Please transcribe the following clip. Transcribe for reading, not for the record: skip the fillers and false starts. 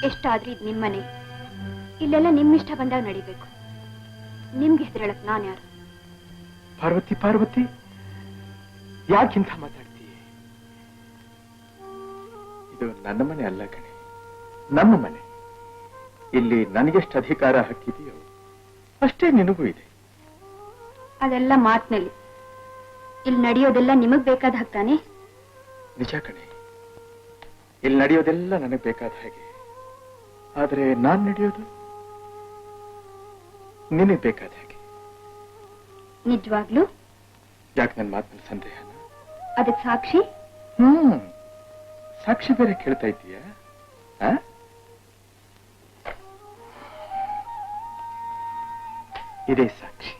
ಎಷ್ಟಾದ್ರೂ ಇದು ನಿಮ್ಮನೆ, ಇಲ್ಲೆಲ್ಲ ನಿಮ್ಮಿಷ್ಟ ಬಂದಾಗ ನಡಿಬೇಕು. ನಿಮ್ಗೆ ಹೆಸರು ಹೇಳಕ್ ನಾನು ಯಾರು? ಪಾರ್ವತಿ, ಪಾರ್ವತಿ, ಯಾಕಿಂತ ಮಾತಾಡ್ತೀಯ? ಇದು ನನ್ನ ಮನೆ ಅಲ್ಲ ಕಣೆ, ನಮ್ಮ ಮನೆ. ಇಲ್ಲಿ ನನಗೆಷ್ಟು ಅಧಿಕಾರ ಹಕ್ಕಿದೆಯೋ ಅಷ್ಟೇ ನಿನಗೂ ಇದೆ. ಅದೆಲ್ಲ ಮಾತಿನಲ್ಲಿ. ಇಲ್ಲಿ ನಡೆಯೋದೆಲ್ಲ ನಿಮಗ್ ಬೇಕಾದ ಹಾಕ್ತಾನೆ. ನಿಜ ಕಣೆ, ಇಲ್ಲಿ ನಡೆಯೋದೆಲ್ಲ ನನಗೆ ಬೇಕಾದ ಹಾಗೆ. ಆದರೆ ನಾನ್ ನಡೆಯೋದು ನಿನಗೆ ಬೇಕಾದ ಹಾಗೆ. ನಿಜವಾಗ್ಲು? ಯಾಕೆ ನನ್ನ ಮಾತಿನ ಸಂದೇಹನ? ಅದಕ್ಕೆ ಸಾಕ್ಷಿ? ಸಾಕ್ಷಿ ಬೇರೆ ಕೇಳ್ತಾ ಇದ್ದೀಯ? ಇದೇ ಸಾಕ್ಷಿ.